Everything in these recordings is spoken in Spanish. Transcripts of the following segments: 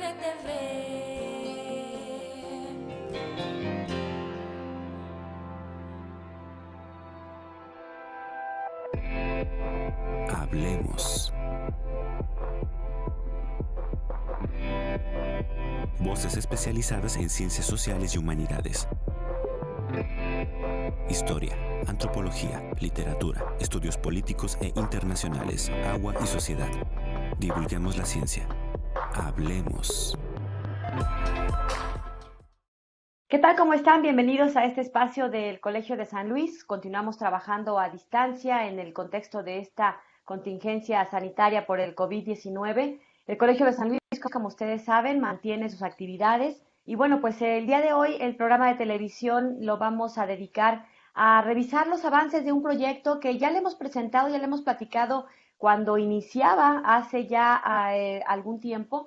TV. Hablemos. Voces especializadas en ciencias sociales y humanidades. Historia, antropología, literatura, estudios políticos e internacionales, agua y sociedad. Divulguemos la ciencia. Hablemos. ¿Qué tal? ¿Cómo están? Bienvenidos a este espacio del Colegio de San Luis. Continuamos trabajando a distancia en el contexto de esta contingencia sanitaria por el COVID-19. El Colegio de San Luis, como ustedes saben, mantiene sus actividades. Y bueno, pues el día de hoy el programa de televisión lo vamos a dedicar a revisar los avances de un proyecto que ya le hemos presentado, ya le hemos platicado cuando iniciaba hace ya algún tiempo.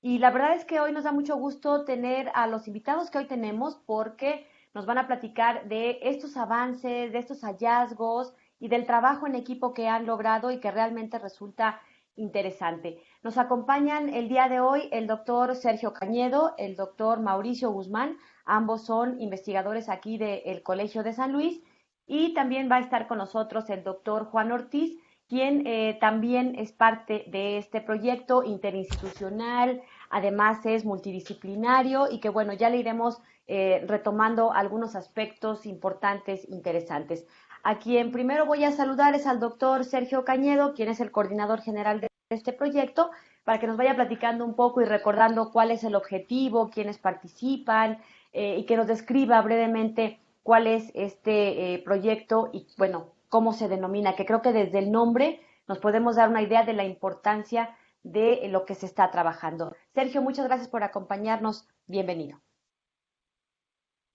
Y la verdad es que hoy nos da mucho gusto tener a los invitados que hoy tenemos porque nos van a platicar de estos avances, de estos hallazgos y del trabajo en equipo que han logrado y que realmente resulta interesante. Nos acompañan el día de hoy el doctor Sergio Cañedo, el doctor Mauricio Guzmán, ambos son investigadores aquí del Colegio de San Luis, y también va a estar con nosotros el doctor Juan Ortiz, quien también es parte de este proyecto interinstitucional, además es multidisciplinario y que bueno, ya le iremos retomando algunos aspectos importantes, interesantes. A quien primero voy a saludar es al doctor Sergio Cañedo, quien es el coordinador general de este proyecto, para que nos vaya platicando un poco y recordando cuál es el objetivo, quiénes participan y que nos describa brevemente cuál es este proyecto y bueno, cómo se denomina, que creo que desde el nombre nos podemos dar una idea de la importancia de lo que se está trabajando. Sergio, muchas gracias por acompañarnos. Bienvenido.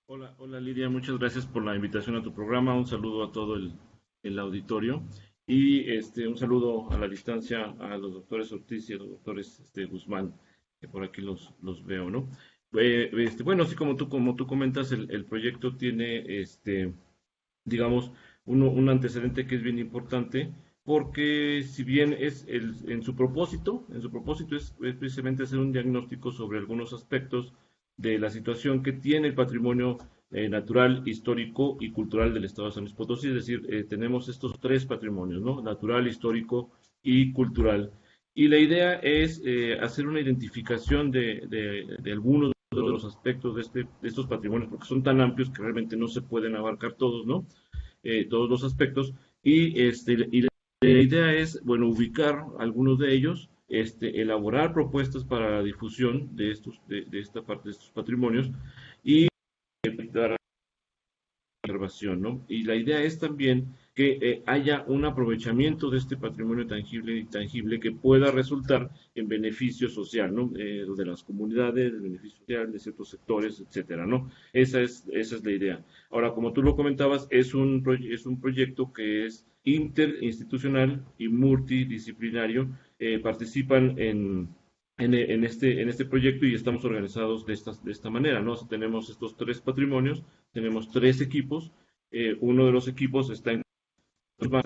Hola Lidia, muchas gracias por la invitación a tu programa. Un saludo a todo el auditorio y un saludo a la distancia a los doctores Ortiz y a los doctores Guzmán, que por aquí los veo, ¿no? Bueno, sí, como tú comentas, el proyecto tiene, digamos, un antecedente que es bien importante, porque si bien en su propósito es precisamente hacer un diagnóstico sobre algunos aspectos de la situación que tiene el patrimonio natural, histórico y cultural del Estado de San Luis Potosí, es decir, tenemos estos tres patrimonios, ¿no? Natural, histórico y cultural. Y la idea es hacer una identificación de algunos de los aspectos de estos patrimonios, porque son tan amplios que realmente no se pueden abarcar todos, ¿no? Todos los aspectos. Y la idea es, bueno, ubicar algunos de ellos, elaborar propuestas para la difusión de esta parte de estos patrimonios y dar conservación, ¿no? Y la idea es también que haya un aprovechamiento de este patrimonio tangible e intangible que pueda resultar en beneficio social, ¿no? De las comunidades, del beneficio social de ciertos sectores, etcétera, ¿no? Esa es la idea. Ahora, como tú lo comentabas, es un proyecto que es interinstitucional y multidisciplinario. Participan en este proyecto y estamos organizados de esta manera, ¿no? Tenemos estos tres patrimonios, tenemos tres equipos, uno de los equipos está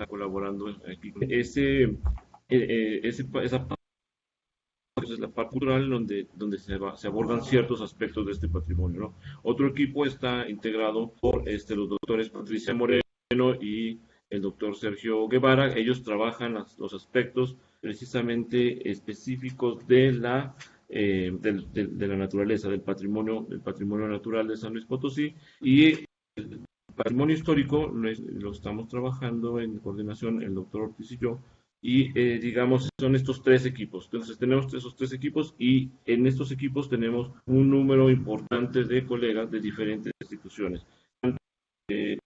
colaborando aquí. Esa es la parte cultural donde se abordan ciertos aspectos de este patrimonio, ¿no? Otro equipo está integrado por los doctores Patricia Moreno y el doctor Sergio Guevara. Ellos trabajan los aspectos precisamente específicos de la naturaleza, del patrimonio natural de San Luis Potosí, y el patrimonio histórico lo estamos trabajando en coordinación el doctor Ortiz y yo, y digamos son estos tres equipos. Entonces tenemos esos tres equipos y en estos equipos tenemos un número importante de colegas de diferentes instituciones, del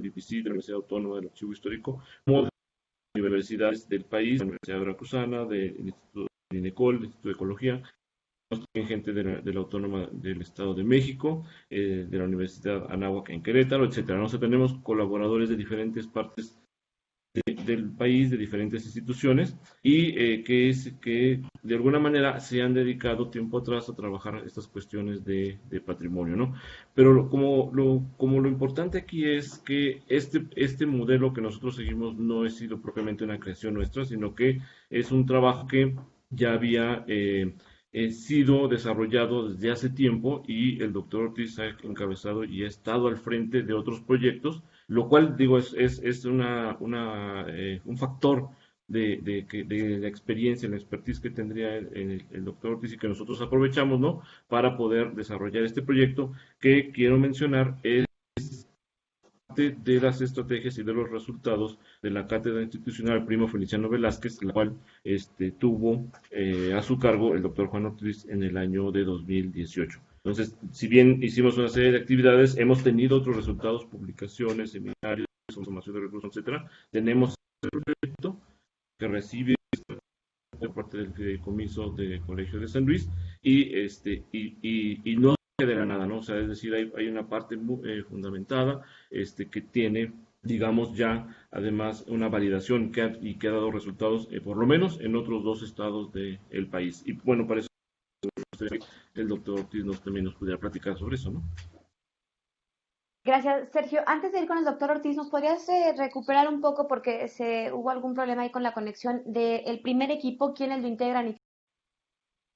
IPC, de la Universidad Autónoma del Archivo Histórico, como de universidades del país, la Universidad Veracruzana, del Instituto de INECOL, del Instituto de Ecología, también gente de la Autónoma del Estado de México, de la Universidad Anáhuac en Querétaro, etcétera. ¿No? O sea, tenemos colaboradores de diferentes partes del país, de diferentes instituciones, y que de alguna manera se han dedicado tiempo atrás a trabajar estas cuestiones de patrimonio, ¿no? Pero como lo importante aquí es que este modelo que nosotros seguimos no ha sido propiamente una creación nuestra, sino que es un trabajo que ya había sido desarrollado desde hace tiempo y el doctor Ortiz ha encabezado y ha estado al frente de otros proyectos, lo cual, digo, es un factor de la experiencia, la expertise que tendría el doctor Ortiz y que nosotros aprovechamos, ¿no? Para poder desarrollar este proyecto que quiero mencionar es de las estrategias y de los resultados de la cátedra institucional Primo Feliciano Velázquez, la cual tuvo a su cargo el doctor Juan Ortiz en el año de 2018. Entonces, si bien hicimos una serie de actividades, hemos tenido otros resultados, publicaciones, seminarios, formación de recursos, etcétera. Tenemos el proyecto que recibe por parte del fideicomiso del Colegio de San Luis y no de la nada, ¿no? O sea, es decir, hay una parte fundamentada que tiene, digamos, ya además una validación que ha dado resultados, por lo menos en otros 2 estados del país. Y bueno, para eso el doctor Ortiz también nos pudiera platicar sobre eso, ¿no? Gracias, Sergio. Antes de ir con el doctor Ortiz, ¿nos podrías recuperar un poco, porque hubo algún problema ahí con la conexión, del primer equipo, quiénes lo integran?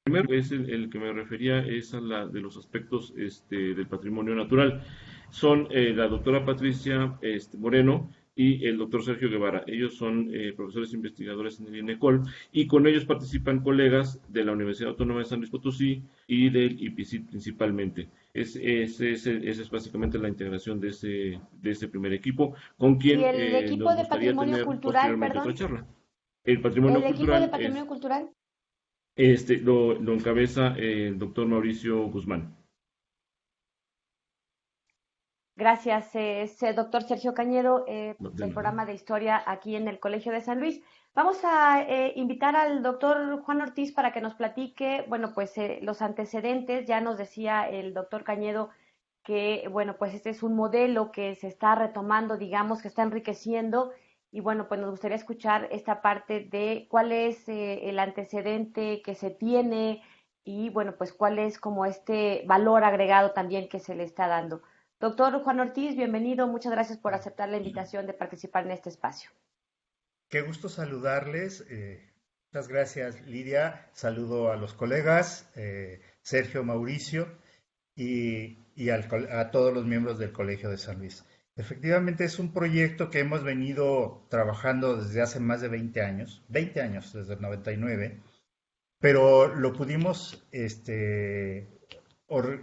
Primero es el que me refería, es a la de los aspectos del patrimonio natural. Son la doctora Patricia Moreno y el doctor Sergio Guevara. Ellos son profesores investigadores en el INECOL y con ellos participan colegas de la Universidad Autónoma de San Luis Potosí y del IPICIT principalmente. Esa es básicamente la integración de ese primer equipo, con quien ¿Y el equipo nos de gustaría patrimonio tener cultural, posteriormente perdón? otra charla. El patrimonio ¿El equipo cultural de patrimonio cultural? Lo encabeza el doctor Mauricio Guzmán. Gracias, doctor Sergio Cañedo, No, del nada. programa de historia aquí en el Colegio de San Luis. Vamos a invitar al doctor Juan Ortiz para que nos platique, bueno, pues los antecedentes. Ya nos decía el doctor Cañedo que, bueno, pues este es un modelo que se está retomando, digamos, que está enriqueciendo. Y bueno, pues nos gustaría escuchar esta parte de cuál es el antecedente que se tiene y, bueno, pues cuál es como este valor agregado también que se le está dando. Doctor Juan Ortiz, bienvenido. Muchas gracias por aceptar la invitación de participar en este espacio. Qué gusto saludarles. Muchas gracias, Lidia. Saludo a los colegas, Sergio, Mauricio a todos los miembros del Colegio de San Luis. Efectivamente, es un proyecto que hemos venido trabajando desde hace más de 20 años, desde el 99, pero lo pudimos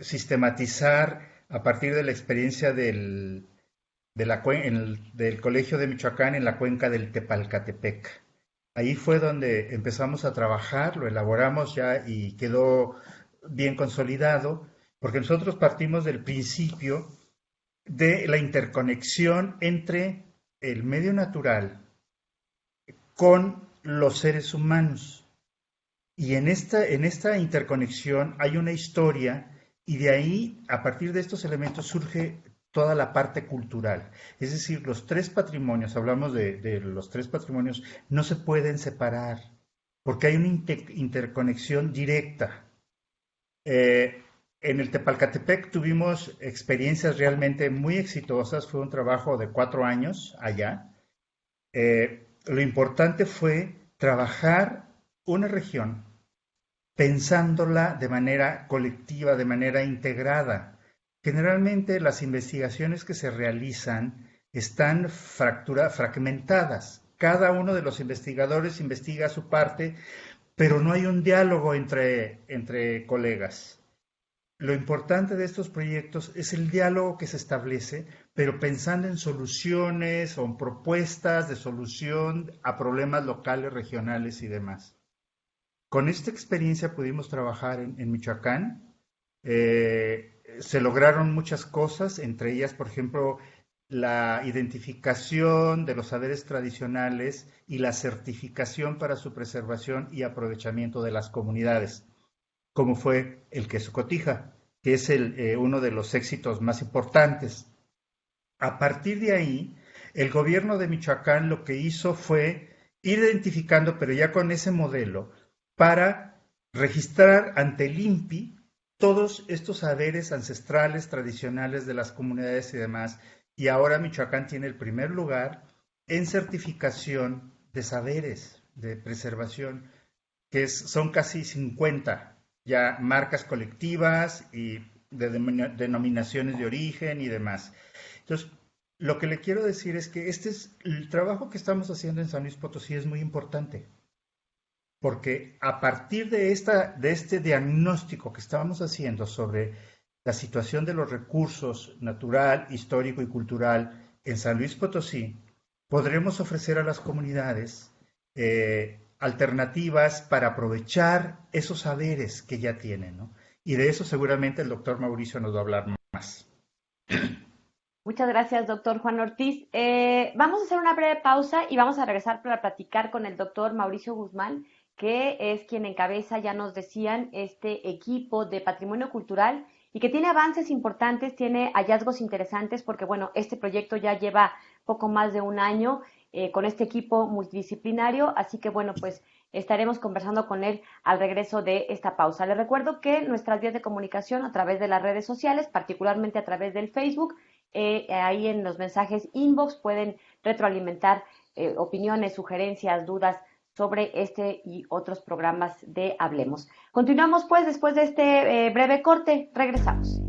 sistematizar a partir de la experiencia del Colegio de Michoacán en la cuenca del Tepalcatepec. Ahí fue donde empezamos a trabajar, lo elaboramos ya y quedó bien consolidado, porque nosotros partimos del principio de la interconexión entre el medio natural con los seres humanos. Y en esta interconexión hay una historia y de ahí, a partir de estos elementos, surge toda la parte cultural. Es decir, los 3 patrimonios, hablamos de los 3 patrimonios, no se pueden separar porque hay una interconexión directa. En el Tepalcatepec tuvimos experiencias realmente muy exitosas, fue un trabajo de 4 años allá. Lo importante fue trabajar una región pensándola de manera colectiva, de manera integrada. Generalmente las investigaciones que se realizan están fragmentadas. Cada uno de los investigadores investiga su parte, pero no hay un diálogo entre colegas. Lo importante de estos proyectos es el diálogo que se establece, pero pensando en soluciones o en propuestas de solución a problemas locales, regionales y demás. Con esta experiencia pudimos trabajar en Michoacán. Se lograron muchas cosas, entre ellas, por ejemplo, la identificación de los saberes tradicionales y la certificación para su preservación y aprovechamiento de las comunidades, como fue el queso cotija, que es uno de los éxitos más importantes. A partir de ahí, el gobierno de Michoacán lo que hizo fue ir identificando, pero ya con ese modelo, para registrar ante el INPI todos estos saberes ancestrales, tradicionales de las comunidades y demás. Y ahora Michoacán tiene el primer lugar en certificación de saberes, de preservación, son casi 50 ya marcas colectivas y de denominaciones de origen y demás. Entonces, lo que le quiero decir es que el trabajo que estamos haciendo en San Luis Potosí es muy importante, porque a partir de este diagnóstico que estábamos haciendo sobre la situación de los recursos natural, histórico y cultural en San Luis Potosí, podremos ofrecer a las comunidades alternativas para aprovechar esos saberes que ya tienen, ¿no? Y de eso seguramente el doctor Mauricio nos va a hablar más. Muchas gracias, doctor Juan Ortiz. Vamos a hacer una breve pausa y vamos a regresar para platicar con el doctor Mauricio Guzmán, que es quien encabeza, ya nos decían, este equipo de patrimonio cultural y que tiene avances importantes, tiene hallazgos interesantes, porque bueno, este proyecto ya lleva poco más de un año con este equipo multidisciplinario, así que bueno, pues estaremos conversando con él al regreso de esta pausa. Les recuerdo que nuestras vías de comunicación a través de las redes sociales, particularmente a través del Facebook, ahí en los mensajes inbox pueden retroalimentar opiniones, sugerencias, dudas sobre este y otros programas de Hablemos. Continuamos pues después de este breve corte, regresamos.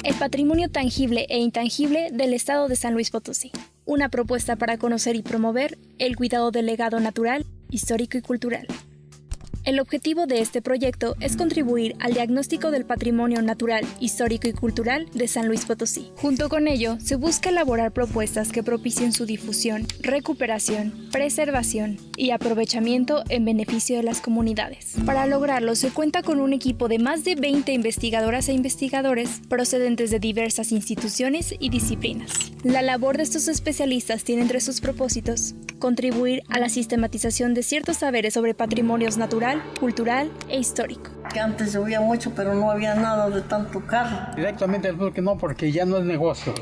El patrimonio tangible e intangible del Estado de San Luis Potosí. Una propuesta para conocer y promover el cuidado del legado natural, histórico y cultural. El objetivo de este proyecto es contribuir al diagnóstico del patrimonio natural, histórico y cultural de San Luis Potosí. Junto con ello, se busca elaborar propuestas que propicien su difusión, recuperación, preservación y aprovechamiento en beneficio de las comunidades. Para lograrlo, se cuenta con un equipo de más de 20 investigadoras e investigadores procedentes de diversas instituciones y disciplinas. La labor de estos especialistas tiene entre sus propósitos contribuir a la sistematización de ciertos saberes sobre patrimonios natural, cultural e histórico. Que antes llovía mucho, pero no había nada de tanto carro. Directamente porque no, porque ya no es negocio.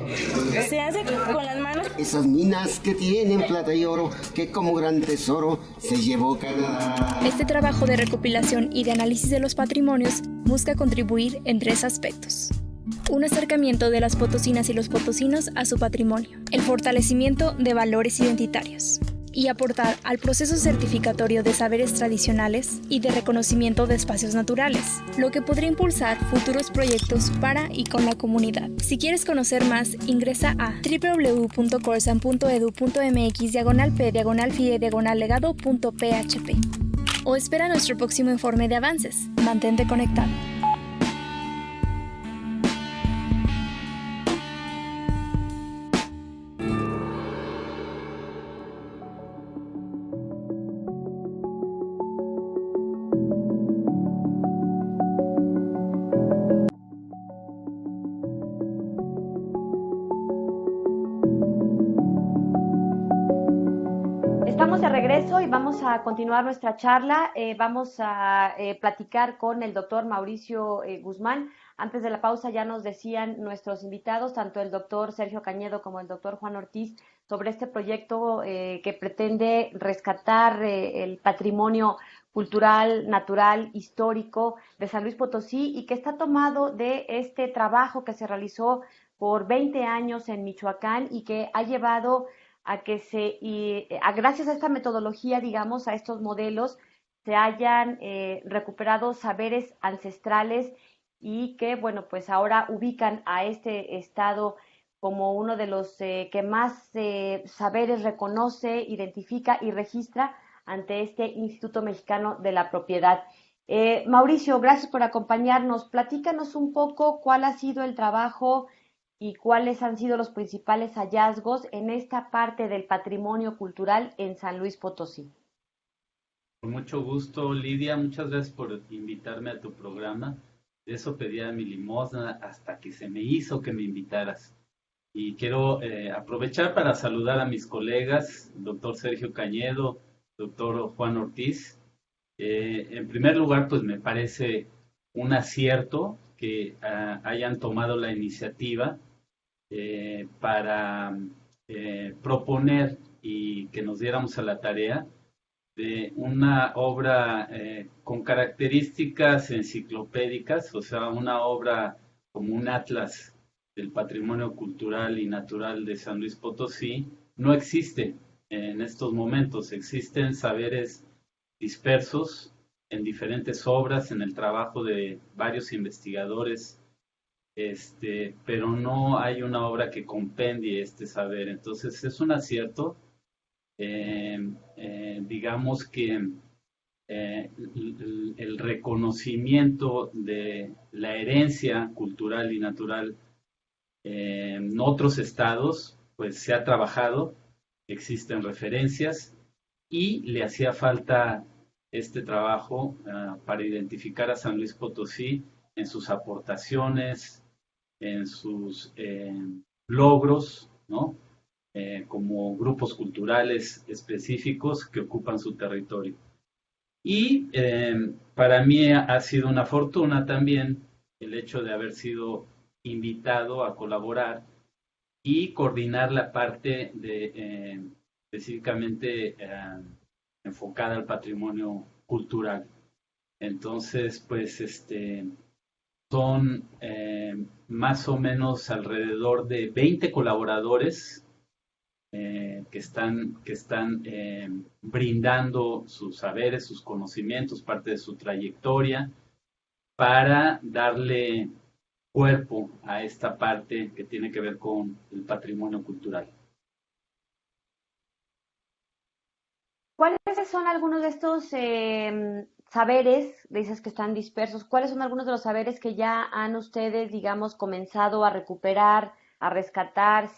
Se hace con las manos. Esas minas que tienen plata y oro, que como gran tesoro se llevó cada... Este trabajo de recopilación y de análisis de los patrimonios busca contribuir en 3 aspectos. Un acercamiento de las potosinas y los potosinos a su patrimonio, el fortalecimiento de valores identitarios y aportar al proceso certificatorio de saberes tradicionales y de reconocimiento de espacios naturales, lo que podría impulsar futuros proyectos para y con la comunidad. Si quieres conocer más, ingresa a www.corsan.edu.mx/p/fie/legado.php o espera nuestro próximo informe de avances. Mantente conectado. Estamos de regreso y vamos a continuar nuestra charla. Vamos a platicar con el doctor Mauricio Guzmán. Antes de la pausa ya nos decían nuestros invitados, tanto el doctor Sergio Cañedo como el doctor Juan Ortiz, sobre este proyecto que pretende rescatar el patrimonio cultural, natural, histórico de San Luis Potosí y que está tomado de este trabajo que se realizó por 20 años en Michoacán y que ha llevado a que gracias a esta metodología, digamos, a estos modelos, se hayan recuperado saberes ancestrales y que, bueno, pues ahora ubican a este estado como uno de los que más saberes reconoce, identifica y registra ante este Instituto Mexicano de la Propiedad. Mauricio, gracias por acompañarnos. Platícanos un poco cuál ha sido el trabajo y cuáles han sido los principales hallazgos en esta parte del patrimonio cultural en San Luis Potosí. Con mucho gusto, Lidia. Muchas gracias por invitarme a tu programa. De eso pedía mi limosna hasta que se me hizo que me invitaras. Y quiero aprovechar para saludar a mis colegas, el doctor Sergio Cañedo, doctor Juan Ortiz. En primer lugar, pues me parece un acierto que hayan tomado la iniciativa para proponer y que nos diéramos a la tarea de una obra con características enciclopédicas, o sea, una obra como un atlas del patrimonio cultural y natural de San Luis Potosí. No existe en estos momentos. Existen saberes dispersos en diferentes obras, en el trabajo de varios investigadores, pero no hay una obra que compendie este saber. Entonces es un acierto, digamos que el reconocimiento de la herencia cultural y natural en otros estados, pues se ha trabajado, existen referencias y le hacía falta este trabajo para identificar a San Luis Potosí en sus aportaciones, en sus logros, ¿no? Como grupos culturales específicos que ocupan su territorio. Y para mí ha sido una fortuna también el hecho de haber sido invitado a colaborar y coordinar la parte de específicamente enfocada al patrimonio cultural. Entonces, pues son más o menos alrededor de 20 colaboradores que están brindando sus saberes, sus conocimientos, parte de su trayectoria, para darle cuerpo a esta parte que tiene que ver con el patrimonio cultural. ¿Cuáles son algunos de estos saberes, dices que están dispersos, cuáles son algunos de los saberes que ya han ustedes, digamos, comenzado a recuperar, a rescatar,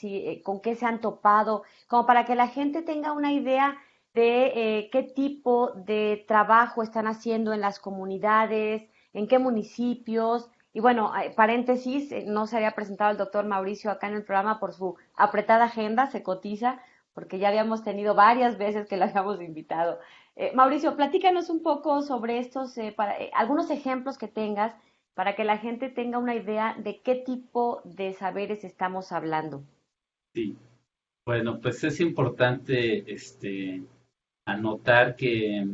con qué se han topado, como para que la gente tenga una idea de qué tipo de trabajo están haciendo en las comunidades, en qué municipios? Y bueno, paréntesis, no se había presentado el doctor Mauricio acá en el programa por su apretada agenda, se cotiza, porque ya habíamos tenido varias veces que lo habíamos invitado. Mauricio, platícanos un poco sobre estos, algunos ejemplos que tengas para que la gente tenga una idea de qué tipo de saberes estamos hablando. Sí, bueno, pues es importante anotar que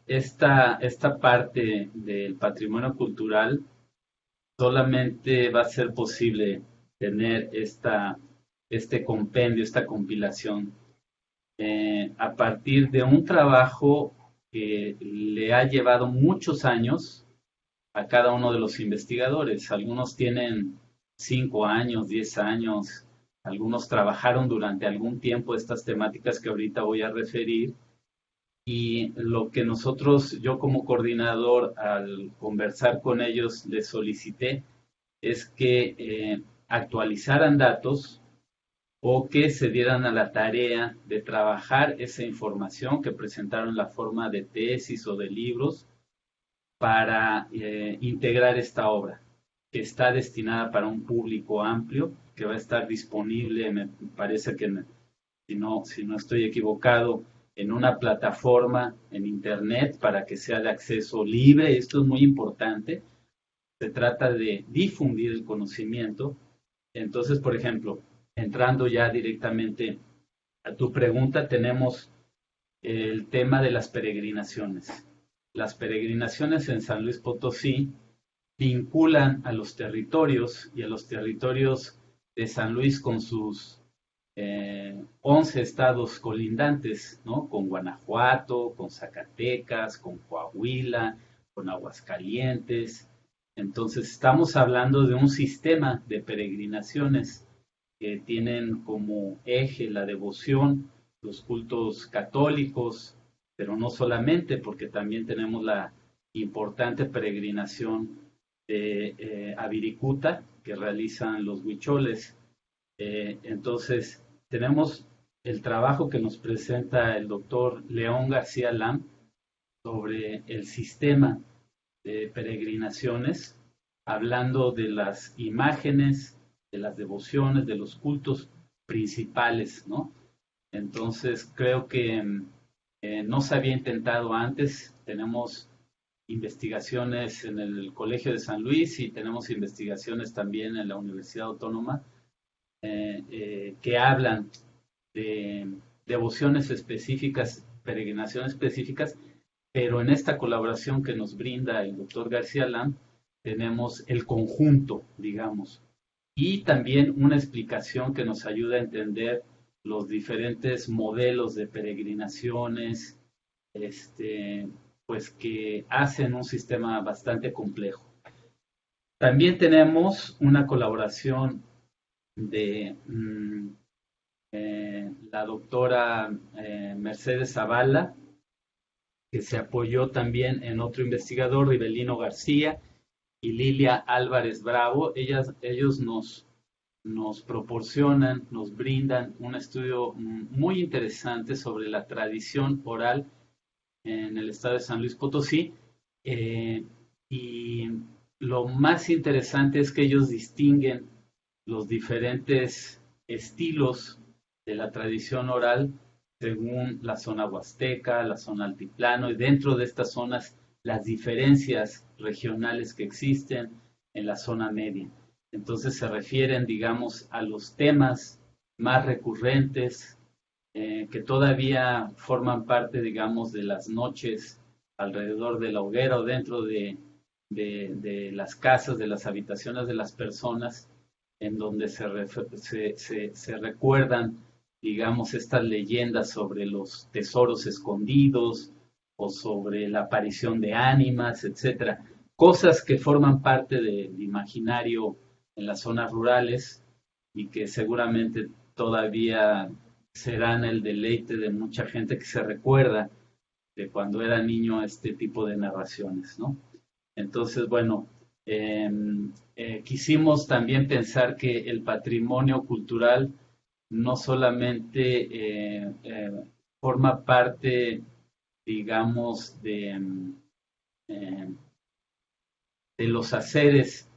esta parte del patrimonio cultural solamente va a ser posible tener este compendio, esta compilación, a partir de un trabajo que le ha llevado muchos años a cada uno de los investigadores. Algunos tienen 5 años, 10 años, algunos trabajaron durante algún tiempo estas temáticas que ahorita voy a referir, y lo que yo como coordinador, al conversar con ellos, les solicité es que actualizaran datos o que se dieran a la tarea de trabajar esa información que presentaron en la forma de tesis o de libros para integrar esta obra, que está destinada para un público amplio, que va a estar disponible, me parece que, si no estoy equivocado, en una plataforma en internet para que sea de acceso libre. Esto es muy importante. Se trata de difundir el conocimiento. Entonces, por ejemplo, entrando ya directamente a tu pregunta, tenemos el tema de las peregrinaciones. Las peregrinaciones en San Luis Potosí vinculan a los territorios y a los territorios de San Luis con sus 11 estados colindantes, ¿no? Con Guanajuato, con Zacatecas, con Coahuila, con Aguascalientes. Entonces estamos hablando de un sistema de peregrinaciones que tienen como eje la devoción, los cultos católicos, pero no solamente, porque también tenemos la importante peregrinación de Aviricuta que realizan los huicholes. Entonces tenemos el trabajo que nos presenta el doctor León García Lam sobre el sistema de peregrinaciones, hablando de las imágenes, de las devociones, de los cultos principales, ¿no? Entonces creo que no se había intentado antes. Tenemos investigaciones en el Colegio de San Luis y tenemos investigaciones también en la Universidad Autónoma que hablan de devociones específicas, peregrinaciones específicas, pero en esta colaboración que nos brinda el doctor García Lam tenemos el conjunto, digamos, y también una explicación que nos ayuda a entender los diferentes modelos de peregrinaciones, pues que hacen un sistema bastante complejo. También tenemos una colaboración de la doctora Mercedes Zavala, que se apoyó también en otro investigador, Rivelino García, y Lilia Álvarez Bravo. Ellos nos proporcionan, nos brindan un estudio muy interesante sobre la tradición oral en el estado de San Luis Potosí, y lo más interesante es que ellos distinguen los diferentes estilos de la tradición oral según la zona huasteca, la zona altiplano, y dentro de estas zonas las diferencias regionales que existen en la zona media. Entonces se refieren, digamos, a los temas más recurrentes que todavía forman parte, digamos, de las noches alrededor de la hoguera o dentro de las casas, de las habitaciones de las personas, en donde se recuerdan, digamos, estas leyendas sobre los tesoros escondidos o sobre la aparición de ánimas, etcétera. Cosas que forman parte del imaginario en las zonas rurales y que seguramente todavía serán el deleite de mucha gente que se recuerda de cuando era niño este tipo de narraciones, ¿no? Entonces, bueno, quisimos también pensar que el patrimonio cultural no solamente forma parte, digamos, de los haceres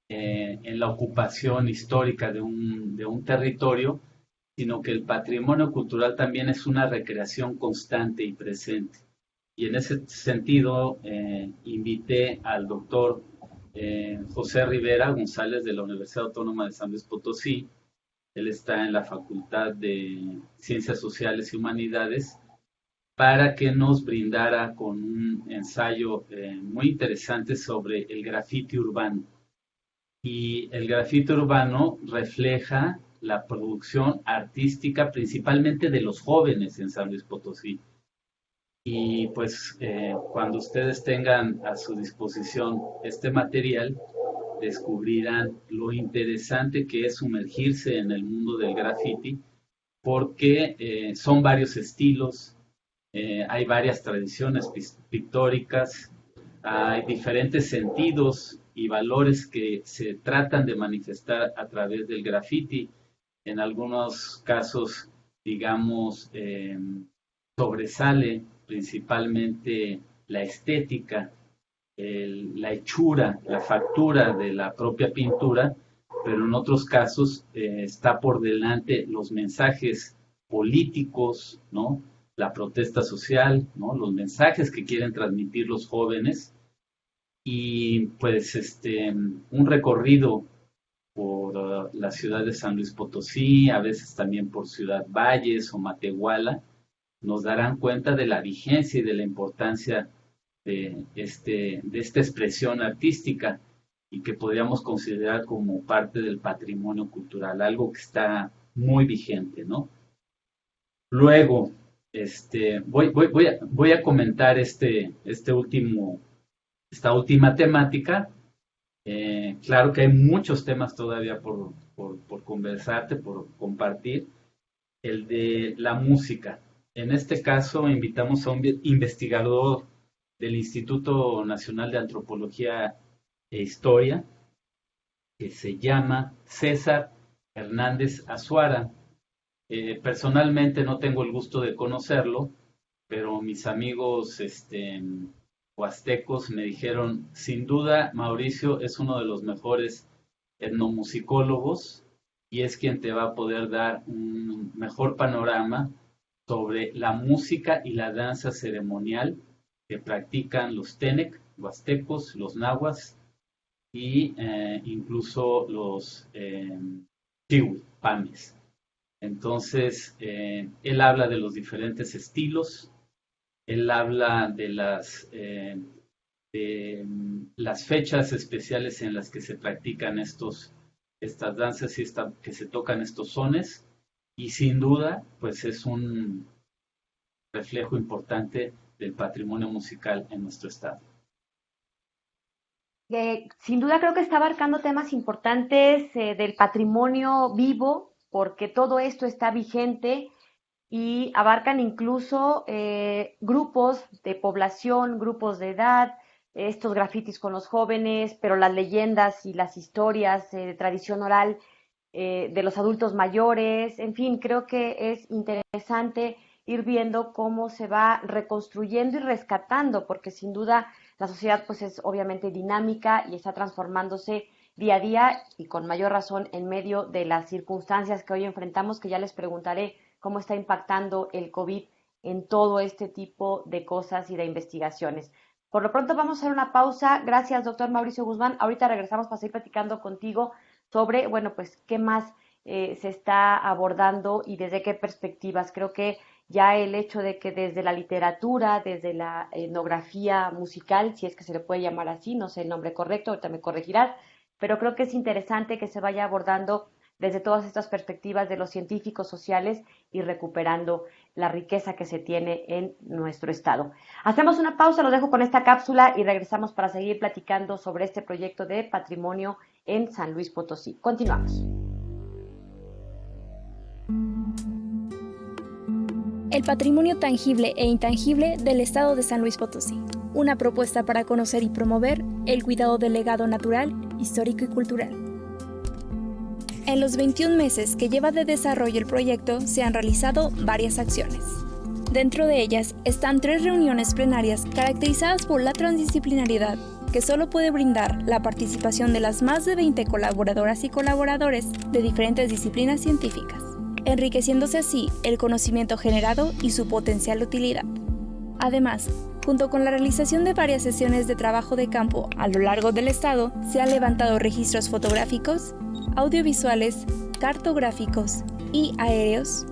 en la ocupación histórica de un territorio, sino que el patrimonio cultural también es una recreación constante y presente. Y en ese sentido, invité al doctor José Rivera González de la Universidad Autónoma de San Luis Potosí. Él está en la Facultad de Ciencias Sociales y Humanidades, para que nos brindara con un ensayo muy interesante sobre el grafiti urbano. Y el grafiti urbano refleja la producción artística principalmente de los jóvenes en San Luis Potosí. Y pues cuando ustedes tengan a su disposición este material, descubrirán lo interesante que es sumergirse en el mundo del graffiti, porque son varios estilos, hay varias tradiciones pictóricas, hay diferentes sentidos y valores que se tratan de manifestar a través del graffiti. En algunos casos, digamos, sobresale principalmente la estética, la hechura, la factura de la propia pintura, pero en otros casos está por delante los mensajes políticos, ¿no? La protesta social, ¿no? Los mensajes que quieren transmitir los jóvenes, y pues un recorrido por la ciudad de San Luis Potosí, a veces también por Ciudad Valles o Matehuala, nos darán cuenta de la vigencia y de la importancia de esta expresión artística, y que podríamos considerar como parte del patrimonio cultural, algo que está muy vigente, ¿no? Luego, voy a comentar esta última temática. Claro que hay muchos temas todavía por conversarte, por compartir. El de la música. En este caso, invitamos a un investigador del Instituto Nacional de Antropología e Historia, que se llama César Hernández Azuara. Personalmente no tengo el gusto de conocerlo, pero mis amigos huastecos me dijeron, sin duda, Mauricio es uno de los mejores etnomusicólogos y es quien te va a poder dar un mejor panorama sobre la música y la danza ceremonial que practican los Tenec, huastecos, los nahuas y incluso los Tiwi, pames. Entonces, él habla de los diferentes estilos, él habla de las fechas especiales en las que se practican estas danzas y que se tocan estos sones, y sin duda pues es un reflejo importante del patrimonio musical en nuestro estado. Sin duda creo que está abarcando temas importantes del patrimonio vivo, porque todo esto está vigente y abarcan incluso grupos de población, grupos de edad, estos grafitis con los jóvenes, pero las leyendas y las historias de tradición oral de los adultos mayores, en fin, creo que es interesante ir viendo cómo se va reconstruyendo y rescatando, porque sin duda la sociedad pues es obviamente dinámica y está transformándose día a día y con mayor razón en medio de las circunstancias que hoy enfrentamos, que ya les preguntaré cómo está impactando el COVID en todo este tipo de cosas y de investigaciones. Por lo pronto vamos a hacer una pausa. Gracias, doctor Mauricio Guzmán. Ahorita regresamos para seguir platicando contigo sobre, bueno, pues qué más se está abordando y desde qué perspectivas. Creo que ya el hecho de que desde la literatura, desde la etnografía musical, si es que se le puede llamar así, no sé el nombre correcto, ahorita me corregirás, pero creo que es interesante que se vaya abordando desde todas estas perspectivas de los científicos sociales y recuperando la riqueza que se tiene en nuestro estado. Hacemos una pausa, los dejo con esta cápsula y regresamos para seguir platicando sobre este proyecto de patrimonio en San Luis Potosí. Continuamos. El patrimonio tangible e intangible del estado de San Luis Potosí. Una propuesta para conocer y promover el cuidado del legado natural, histórico y cultural. En los 21 meses que lleva de desarrollo el proyecto se han realizado varias acciones. Dentro de ellas están 3 reuniones plenarias caracterizadas por la transdisciplinariedad, que solo puede brindar la participación de las más de 20 colaboradoras y colaboradores de diferentes disciplinas científicas, enriqueciéndose así el conocimiento generado y su potencial utilidad. Además, junto con la realización de varias sesiones de trabajo de campo a lo largo del estado, se han levantado registros fotográficos, audiovisuales, cartográficos y aéreos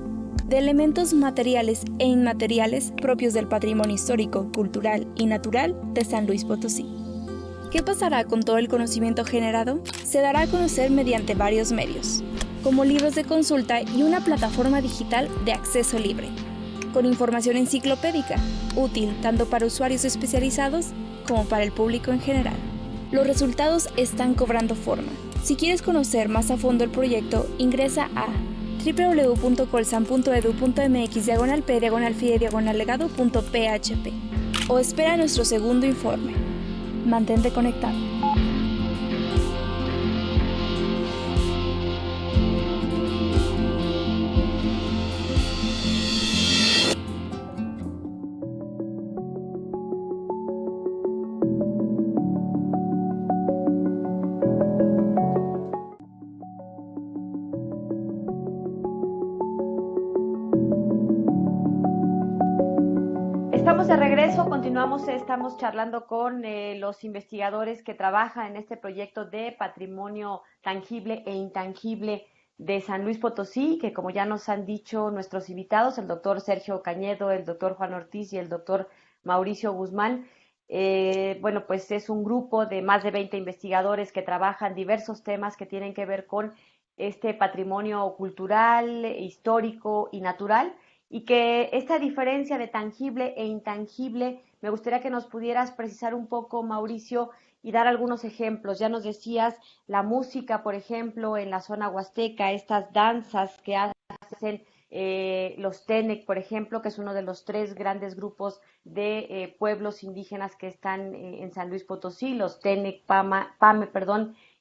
de elementos materiales e inmateriales propios del patrimonio histórico, cultural y natural de San Luis Potosí. ¿Qué pasará con todo el conocimiento generado? Se dará a conocer mediante varios medios, como libros de consulta y una plataforma digital de acceso libre, con información enciclopédica, útil tanto para usuarios especializados como para el público en general. Los resultados están cobrando forma. Si quieres conocer más a fondo el proyecto, ingresa a www.colsan.edu.mx/p/fide/legado.php o espera nuestro segundo informe. Mantente conectado. Estamos de regreso, estamos charlando con los investigadores que trabajan en este proyecto de patrimonio tangible e intangible de San Luis Potosí, que como ya nos han dicho nuestros invitados, el doctor Sergio Cañedo, el doctor Juan Ortiz y el doctor Mauricio Guzmán, bueno, pues es un grupo de más de 20 investigadores que trabajan diversos temas que tienen que ver con este patrimonio cultural, histórico y natural, y que esta diferencia de tangible e intangible, me gustaría que nos pudieras precisar un poco, Mauricio, y dar algunos ejemplos. Ya nos decías la música, por ejemplo, en la zona huasteca, estas danzas que hacen los Tenec, por ejemplo, que es uno de los 3 grandes grupos de pueblos indígenas que están en San Luis Potosí, los Tenec, Pame,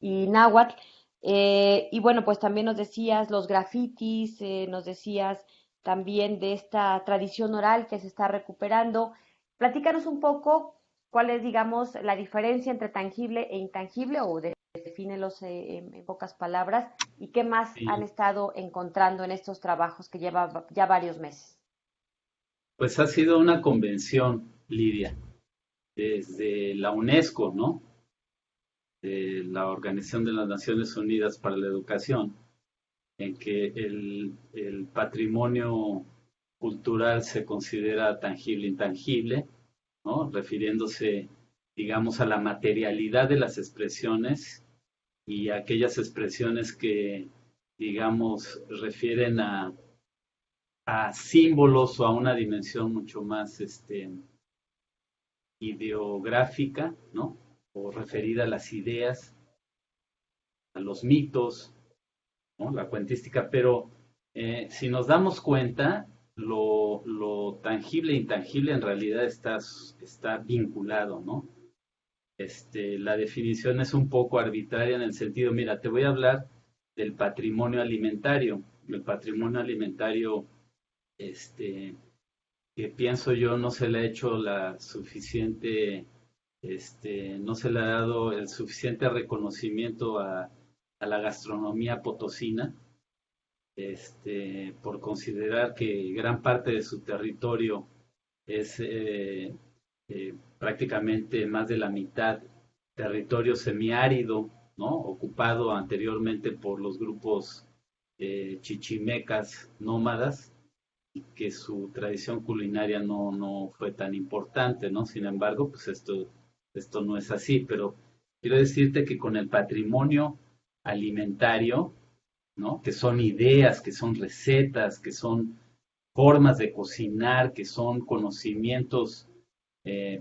y Náhuatl. Y bueno, pues también nos decías los grafitis, nos decías también de esta tradición oral que se está recuperando. Platícanos un poco cuál es, digamos, la diferencia entre tangible e intangible, o defínelos en pocas palabras, y qué más han estado encontrando en estos trabajos que lleva ya varios meses. Pues ha sido una convención, Lidia, desde la UNESCO, ¿no? De la Organización de las Naciones Unidas para la Educación, en que el patrimonio cultural se considera tangible e intangible, ¿no? Refiriéndose, digamos, a la materialidad de las expresiones y a aquellas expresiones que, digamos, refieren a a símbolos o a una dimensión mucho más ideográfica, ¿no? O referida a las ideas, a los mitos, ¿no? La cuentística, pero si nos damos cuenta, lo tangible e intangible en realidad está vinculado, ¿no? La definición es un poco arbitraria en el sentido, mira, te voy a hablar del patrimonio alimentario. El patrimonio alimentario, que pienso yo no se le ha hecho la suficiente, no se le ha dado el suficiente reconocimiento a la gastronomía potosina, por considerar que gran parte de su territorio es prácticamente más de la mitad territorio semiárido, ¿no? Ocupado anteriormente por los grupos chichimecas nómadas, y que su tradición culinaria no fue tan importante, ¿no? Sin embargo, pues esto no es así, pero quiero decirte que con el patrimonio alimentario, ¿no? Que son ideas, que son recetas, que son formas de cocinar, que son conocimientos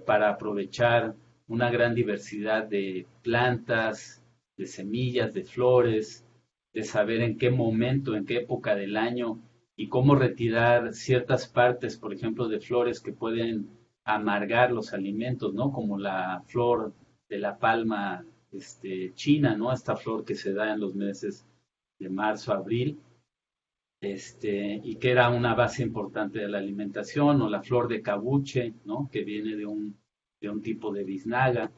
para aprovechar una gran diversidad de plantas, de semillas, de flores, de saber en qué momento, en qué época del año y cómo retirar ciertas partes, por ejemplo, de flores que pueden amargar los alimentos, ¿no? Como la flor de la palma china, ¿no? Esta flor que se da en los meses de marzo, abril, y que era una base importante de la alimentación, o la flor de cabuche, ¿no? Que viene de un tipo de biznaga.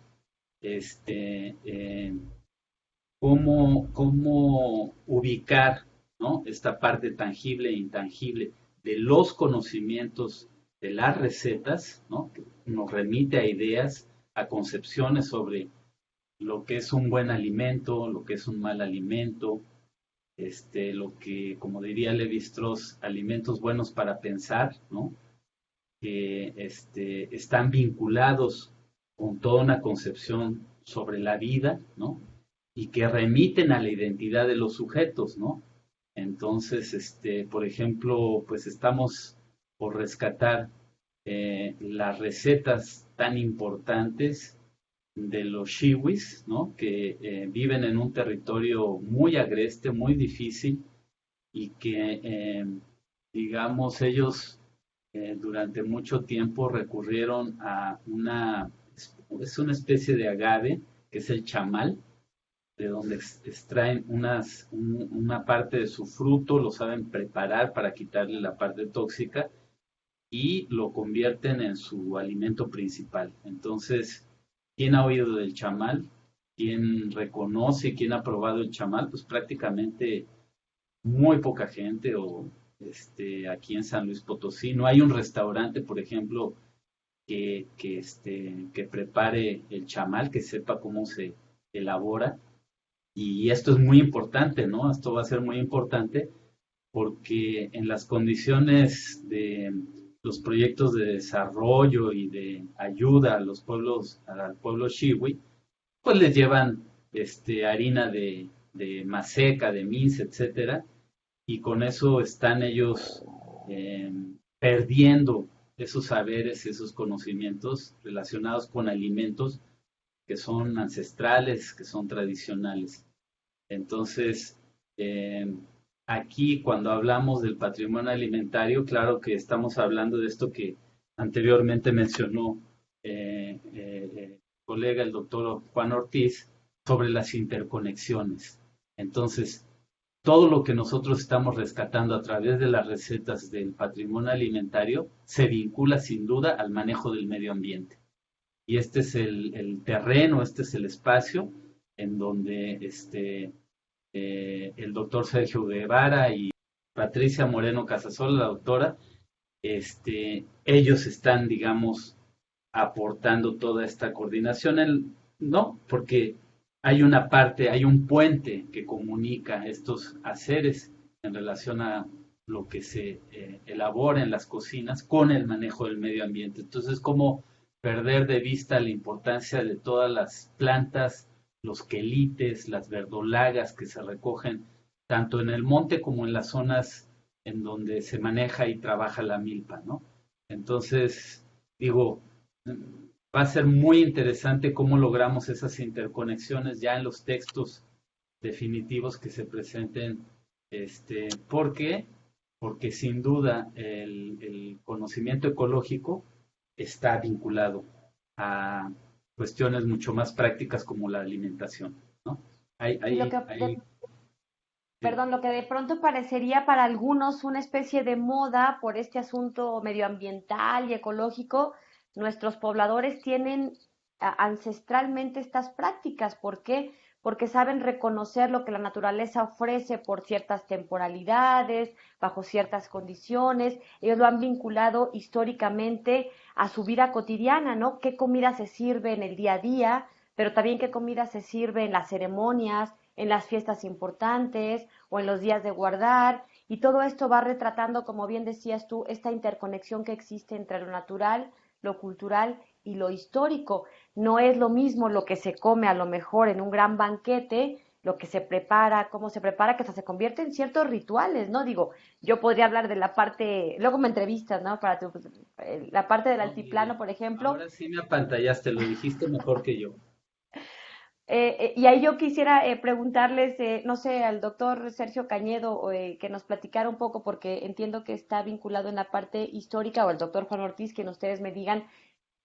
Cómo ubicar, ¿no? Esta parte tangible e intangible de los conocimientos, de las recetas, ¿no? Que nos remite a ideas, a concepciones sobre lo que es un buen alimento, lo que es un mal alimento, lo que, como diría Levi-Strauss, alimentos buenos para pensar, ¿no? Que están vinculados con toda una concepción sobre la vida, ¿no? Y que remiten a la identidad de los sujetos, ¿no? Entonces, por ejemplo, pues estamos por rescatar las recetas tan importantes de los chiwis, ¿no? Que viven en un territorio muy agreste, muy difícil, y que, digamos, ellos durante mucho tiempo recurrieron a es una especie de agave, que es el chamal, de donde extraen una parte de su fruto, lo saben preparar para quitarle la parte tóxica y lo convierten en su alimento principal. Entonces, ¿quién ha oído del chamal? ¿Quién reconoce? ¿Quién ha probado el chamal? Pues prácticamente muy poca gente, o aquí en San Luis Potosí no hay un restaurante, por ejemplo, que prepare el chamal, que sepa cómo se elabora. Y esto es muy importante, ¿no? Esto va a ser muy importante porque en las condiciones de los proyectos de desarrollo y de ayuda a los pueblos, al pueblo chiwi, pues les llevan harina de maseca, de mince, etcétera, y con eso están ellos perdiendo esos saberes, esos conocimientos relacionados con alimentos que son ancestrales, que son tradicionales. Entonces, aquí cuando hablamos del patrimonio alimentario, claro que estamos hablando de esto que anteriormente mencionó el colega, el doctor Juan Ortiz, sobre las interconexiones. Entonces, todo lo que nosotros estamos rescatando a través de las recetas del patrimonio alimentario se vincula sin duda al manejo del medio ambiente. Y este es el terreno, este es el espacio en donde el doctor Sergio Guevara y Patricia Moreno Casasola, la doctora, ellos están, digamos, aportando toda esta coordinación, ¿no? Porque hay una parte, hay un puente que comunica estos haceres en relación a lo que se elabora en las cocinas con el manejo del medio ambiente. Entonces, como perder de vista la importancia de todas las plantas, los quelites, las verdolagas que se recogen tanto en el monte como en las zonas en donde se maneja y trabaja la milpa, ¿no? Entonces, digo, va a ser muy interesante cómo logramos esas interconexiones ya en los textos definitivos que se presenten, ¿por qué? Porque sin duda el conocimiento ecológico está vinculado a cuestiones mucho más prácticas como la alimentación, ¿no? Perdón, lo que de pronto parecería para algunos una especie de moda por este asunto medioambiental y ecológico, nuestros pobladores tienen ancestralmente estas prácticas. ¿Por qué? Porque saben reconocer lo que la naturaleza ofrece por ciertas temporalidades, bajo ciertas condiciones. Ellos lo han vinculado históricamente a su vida cotidiana, ¿no? ¿Qué comida se sirve en el día a día? Pero también qué comida se sirve en las ceremonias, en las fiestas importantes o en los días de guardar, y todo esto va retratando, como bien decías tú, esta interconexión que existe entre lo natural, lo cultural y lo histórico. No es lo mismo lo que se come a lo mejor en un gran banquete, lo que se prepara, cómo se prepara, que hasta se convierte en ciertos rituales, ¿no? Digo, yo podría hablar de la parte, luego me entrevistas, ¿no? Para tu, la parte del altiplano, por ejemplo. Ahora sí me apantallaste, lo dijiste mejor que yo. Y ahí yo quisiera preguntarles, no sé, al doctor Sergio Cañedo, que nos platicara un poco, porque entiendo que está vinculado en la parte histórica, o al doctor Juan Ortiz, que ustedes me digan,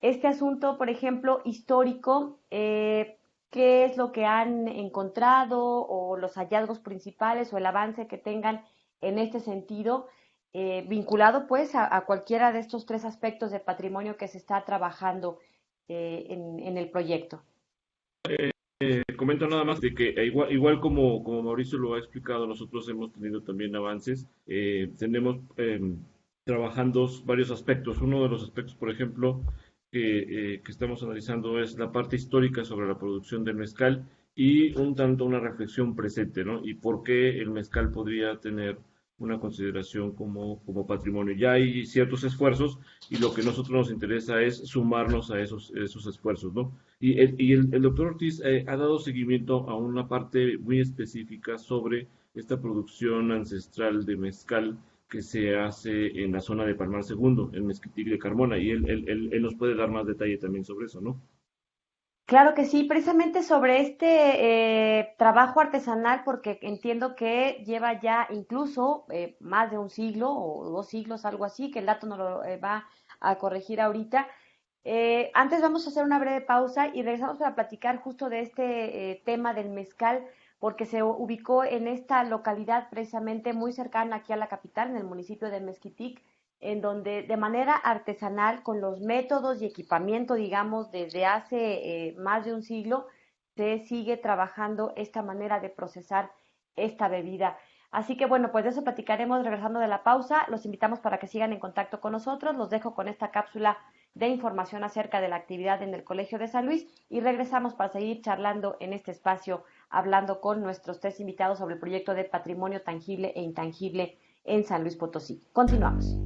este asunto, por ejemplo, histórico, ¿qué es lo que han encontrado, o los hallazgos principales, o el avance que tengan en este sentido, vinculado pues a cualquiera de estos tres aspectos de patrimonio que se está trabajando en el proyecto? Comento nada más de que igual como Mauricio lo ha explicado, nosotros hemos tenido también avances. Tenemos trabajando varios aspectos. Uno de los aspectos, por ejemplo, que estamos analizando es la parte histórica sobre la producción del mezcal y un tanto una reflexión presente, ¿no? Y por qué el mezcal podría tener una consideración como patrimonio. Ya hay ciertos esfuerzos y lo que a nosotros nos interesa es sumarnos a esos esfuerzos, ¿no? Y el doctor Ortiz ha dado seguimiento a una parte muy específica sobre esta producción ancestral de mezcal que se hace en la zona de Palmar Segundo, en Mezquitic de Carmona, y él nos puede dar más detalle también sobre eso, ¿no? Claro que sí, precisamente sobre este trabajo artesanal, porque entiendo que lleva ya incluso más de un siglo o 2 siglos, algo así, que el dato nos lo va a corregir ahorita. Antes vamos a hacer una breve pausa y regresamos para platicar justo de este tema del mezcal, porque se ubicó en esta localidad precisamente muy cercana aquí a la capital, en el municipio de Mezquitic, en donde de manera artesanal, con los métodos y equipamiento, digamos, desde hace más de un siglo, se sigue trabajando esta manera de procesar esta bebida. Así que bueno, pues de eso platicaremos regresando de la pausa. Los invitamos para que sigan en contacto con nosotros. Los dejo con esta cápsula de información acerca de la actividad en el Colegio de San Luis y regresamos para seguir charlando en este espacio, hablando con nuestros 3 invitados sobre el proyecto de patrimonio tangible e intangible en San Luis Potosí. Continuamos.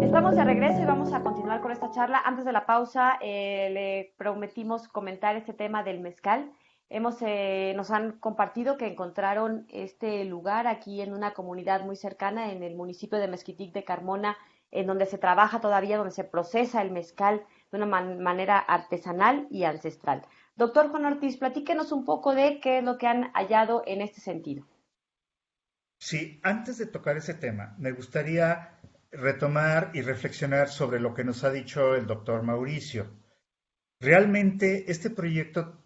Estamos de regreso y vamos a continuar con esta charla. Antes de la pausa, le prometimos comentar este tema del mezcal. Nos han compartido que encontraron este lugar aquí en una comunidad muy cercana, en el municipio de Mezquitic de Carmona, en donde se trabaja todavía, donde se procesa el mezcal de una manera artesanal y ancestral. Doctor Juan Ortiz, platíquenos un poco de qué es lo que han hallado en este sentido. Sí, antes de tocar ese tema, me gustaría retomar y reflexionar sobre lo que nos ha dicho el doctor Mauricio. Realmente este proyecto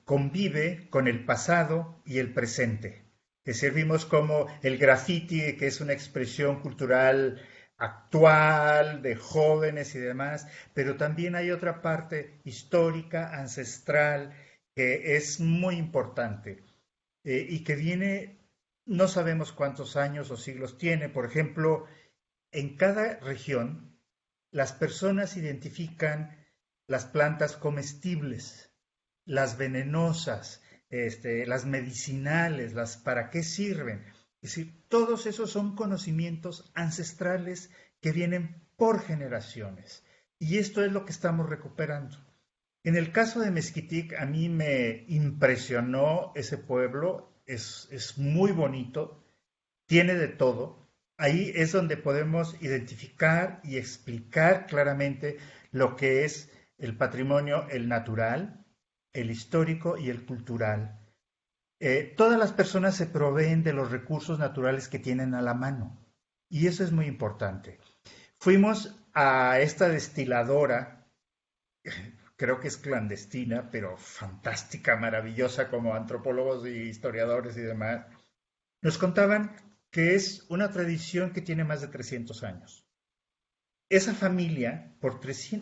convive con el pasado y el presente. Es decir, vimos como el graffiti, que es una expresión cultural actual, de jóvenes y demás, pero también hay otra parte histórica, ancestral, que es muy importante y que viene, no sabemos cuántos años o siglos tiene. Por ejemplo, en cada región, las personas identifican las plantas comestibles, las venenosas, las medicinales, las para qué sirven. Es decir, todos esos son conocimientos ancestrales que vienen por generaciones. Y esto es lo que estamos recuperando. En el caso de Mezquitic, a mí me impresionó ese pueblo, es muy bonito, tiene de todo. Ahí es donde podemos identificar y explicar claramente lo que es el patrimonio, el natural, el histórico y el cultural. Todas las personas se proveen de los recursos naturales que tienen a la mano, y eso es muy importante. Fuimos a esta destiladora, creo que es clandestina, pero fantástica, maravillosa, como antropólogos y historiadores y demás. Nos contaban que es una tradición que tiene más de 300 años. Esa familia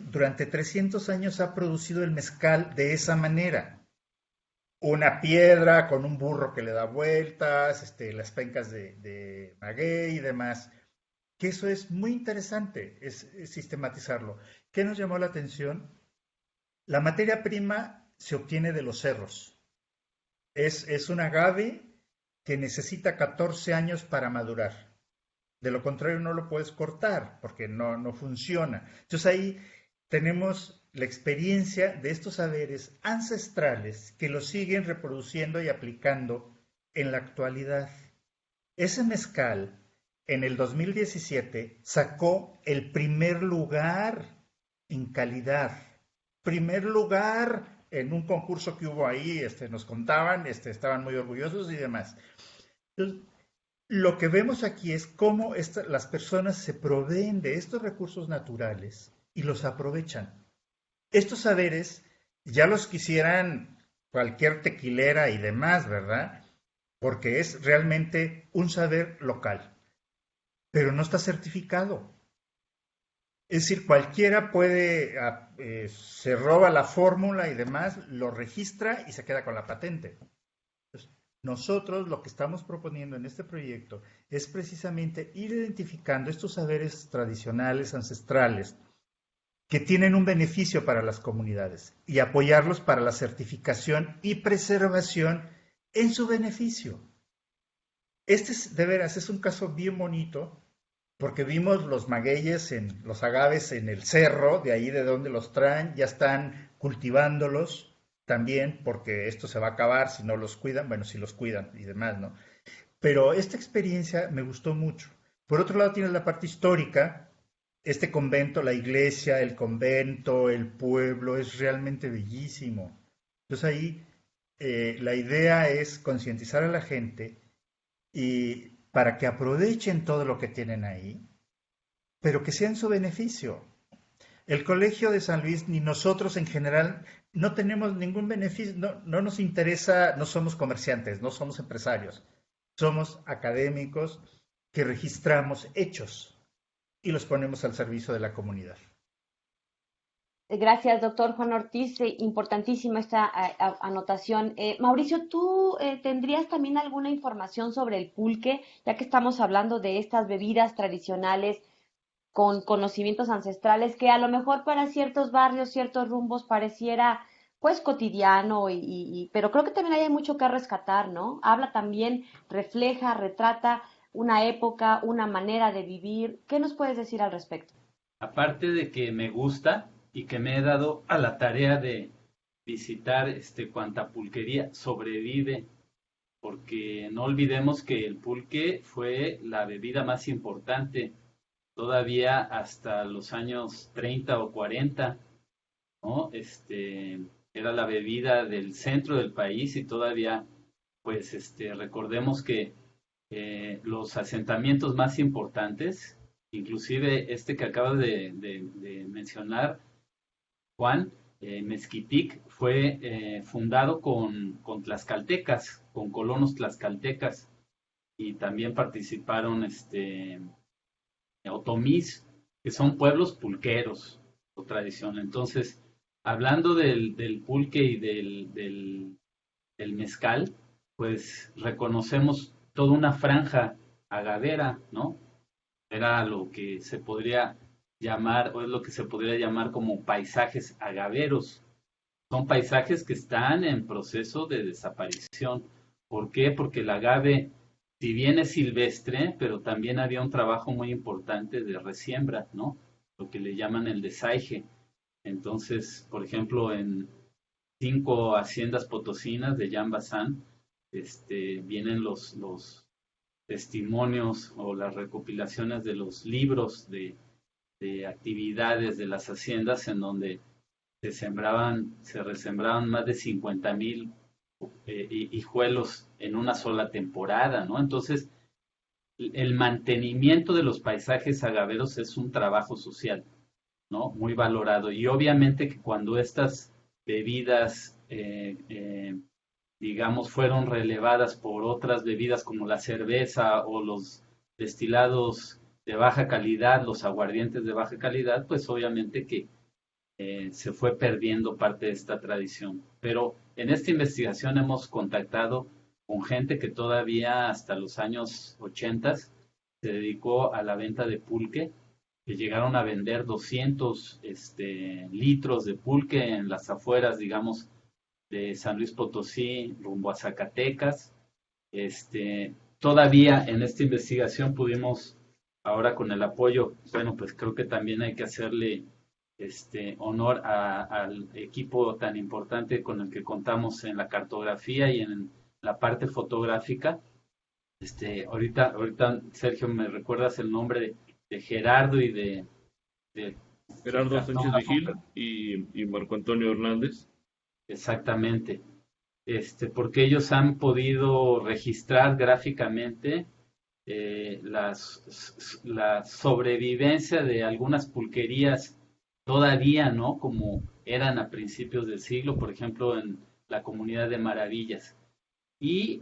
durante 300 años ha producido el mezcal de esa manera. Una piedra con un burro que le da vueltas, las pencas de maguey y demás. Que eso es muy interesante, es sistematizarlo. ¿Qué nos llamó la atención? La materia prima se obtiene de los cerros. Es un agave que necesita 14 años para madurar. De lo contrario no lo puedes cortar porque no funciona. Entonces ahí tenemos la experiencia de estos saberes ancestrales que los siguen reproduciendo y aplicando en la actualidad. Ese mezcal en el 2017 sacó el primer lugar en calidad. Primer lugar en un concurso que hubo ahí, nos contaban, estaban muy orgullosos y demás. Entonces, lo que vemos aquí es cómo las personas se proveen de estos recursos naturales y los aprovechan. Estos saberes ya los quisieran cualquier tequilera y demás, ¿verdad? Porque es realmente un saber local, pero no está certificado. Es decir, cualquiera puede, se roba la fórmula y demás, lo registra y se queda con la patente. Entonces, nosotros lo que estamos proponiendo en este proyecto es precisamente ir identificando estos saberes tradicionales, ancestrales, que tienen un beneficio para las comunidades y apoyarlos para la certificación y preservación en su beneficio. De veras, es un caso bien bonito porque vimos los magueyes, los agaves en el cerro, de ahí de donde los traen, ya están cultivándolos también porque esto se va a acabar si no los cuidan, bueno, si los cuidan y demás, ¿no? Pero esta experiencia me gustó mucho. Por otro lado tienes la parte histórica. Este convento, la iglesia, el convento, el pueblo, es realmente bellísimo. Entonces ahí la idea es concientizar a la gente y para que aprovechen todo lo que tienen ahí, pero que sea en su beneficio. El Colegio de San Luis, ni nosotros en general, no tenemos ningún beneficio, no nos interesa, no somos comerciantes, no somos empresarios, somos académicos que registramos hechos y los ponemos al servicio de la comunidad. Gracias, doctor Juan Ortiz. Importantísima esta anotación. Mauricio, ¿tú tendrías también alguna información sobre el pulque, ya que estamos hablando de estas bebidas tradicionales con conocimientos ancestrales que a lo mejor para ciertos barrios, ciertos rumbos pareciera pues cotidiano, pero creo que también hay mucho que rescatar, ¿no? Habla también, refleja, retrata una época, una manera de vivir. ¿Qué nos puedes decir al respecto? Aparte de que me gusta y que me he dado a la tarea de visitar cuanta pulquería sobrevive, porque no olvidemos que el pulque fue la bebida más importante todavía hasta los años 30 o 40, ¿no? Era la bebida del centro del país y todavía, pues, recordemos que los asentamientos más importantes, inclusive este que acabas de mencionar, Juan, Mezquitic, fue fundado con tlaxcaltecas, con colonos tlaxcaltecas, y también participaron otomís, que son pueblos pulqueros, o tradición. Entonces, hablando del pulque y del mezcal, pues reconocemos toda una franja agavera, ¿no? Era lo que se podría llamar, o es lo que se podría llamar como paisajes agaveros. Son paisajes que están en proceso de desaparición. ¿Por qué? Porque el agave, si bien es silvestre, pero también había un trabajo muy importante de resiembra, ¿no? Lo que le llaman el desaige. Entonces, por ejemplo, en 5 haciendas potosinas de Yambazán, vienen los testimonios o las recopilaciones de los libros de actividades de las haciendas, en donde se resembraban más de 50,000 hijuelos en una sola temporada, ¿no? Entonces, el mantenimiento de los paisajes agaveros es un trabajo social, ¿no? Muy valorado. Y obviamente que cuando estas bebidas, digamos, fueron relevadas por otras bebidas como la cerveza o los destilados de baja calidad, los aguardientes de baja calidad, pues obviamente que se fue perdiendo parte de esta tradición. Pero en esta investigación hemos contactado con gente que todavía hasta los años 80 se dedicó a la venta de pulque, que llegaron a vender 200 litros de pulque en las afueras, digamos, de San Luis Potosí, rumbo a Zacatecas. Todavía en esta investigación pudimos, ahora con el apoyo, bueno, pues creo que también hay que hacerle honor al equipo tan importante con el que contamos en la cartografía y en la parte fotográfica. Ahorita, Sergio, ¿me recuerdas el nombre de Gerardo y de Gerardo Sánchez Vigil y Marco Antonio Hernández? Exactamente. Porque ellos han podido registrar gráficamente la sobrevivencia de algunas pulquerías todavía, ¿no? Como eran a principios del siglo, por ejemplo, en la Comunidad de Maravillas. Y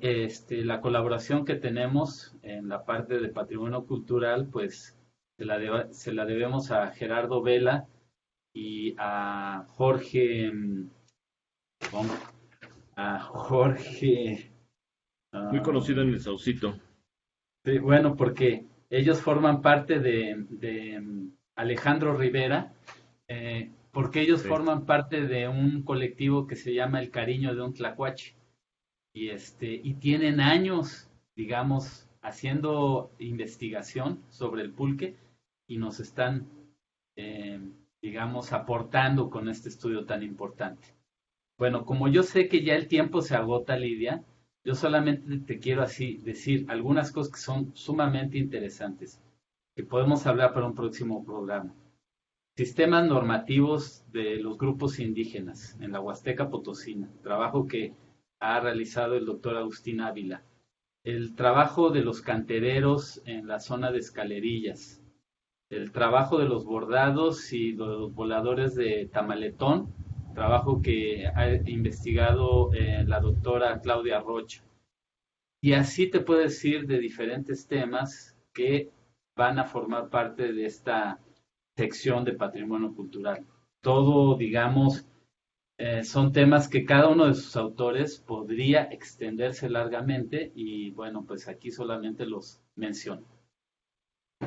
la colaboración que tenemos en la parte de patrimonio cultural, pues se la debemos a Gerardo Vela y a Jorge, muy conocido en el Saucito. Sí, bueno, porque ellos forman parte de Alejandro Rivera, porque ellos forman parte de un colectivo que se llama El Cariño de un Tlacuache, y tienen años, digamos, haciendo investigación sobre el pulque, y nos están, digamos, aportando con este estudio tan importante. Bueno, como yo sé que ya el tiempo se agota, Lidia, yo solamente te quiero así decir algunas cosas que son sumamente interesantes, que podemos hablar para un próximo programa. Sistemas normativos de los grupos indígenas en la Huasteca Potosina, trabajo que ha realizado el doctor Agustín Ávila. El trabajo de los cantereros en la zona de Escalerillas. El trabajo de los bordados y de los voladores de Tamaletón, trabajo que ha investigado la doctora Claudia Rocha. Y así te puedo decir de diferentes temas que van a formar parte de esta sección de patrimonio cultural. Todo, digamos, son temas que cada uno de sus autores podría extenderse largamente y bueno, pues aquí solamente los menciono.